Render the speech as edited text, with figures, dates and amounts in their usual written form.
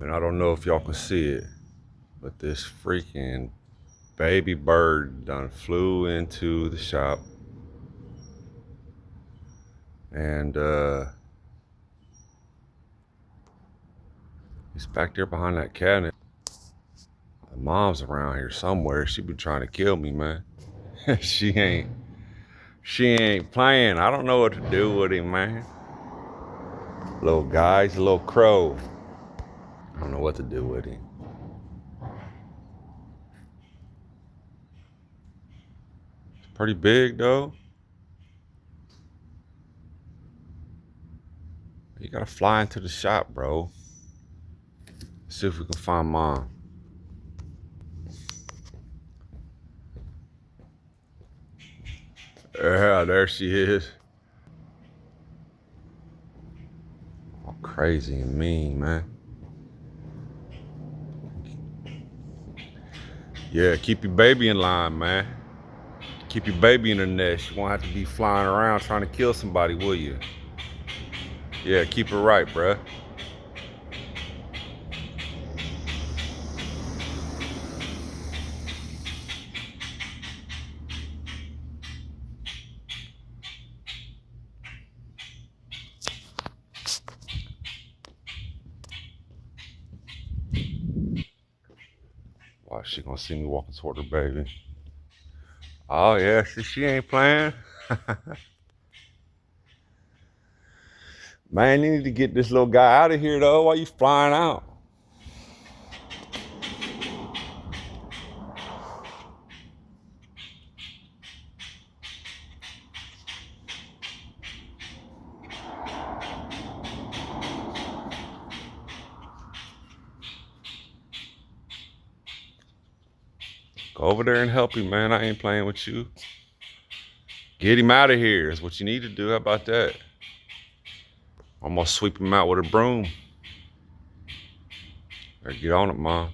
And I don't know if y'all can see it, but this freaking baby bird done flew into the shop. And he's back there behind that cabinet. The mom's around here somewhere. She been trying to kill me, man. She ain't playing. I don't know what to do with him, man. Little guy, he's a little crow. I don't know what to do with him. It's pretty big though. You gotta fly into the shop, bro. See if we can find mom. Yeah, there she is. All crazy and mean, man. Yeah, keep your baby in line, man. Keep your baby in the nest. You won't have to be flying around trying to kill somebody, will you? Yeah, keep it right, bruh. Watch, she gonna see me walking toward her baby. Oh yeah, she ain't playing. Man, you need to get this little guy out of here though. Why you flying out? Go over there and help him, man. I ain't playing with you. Get him out of here is what you need to do. How about that? I'm gonna sweep him out with a broom. Or get on it, Mom.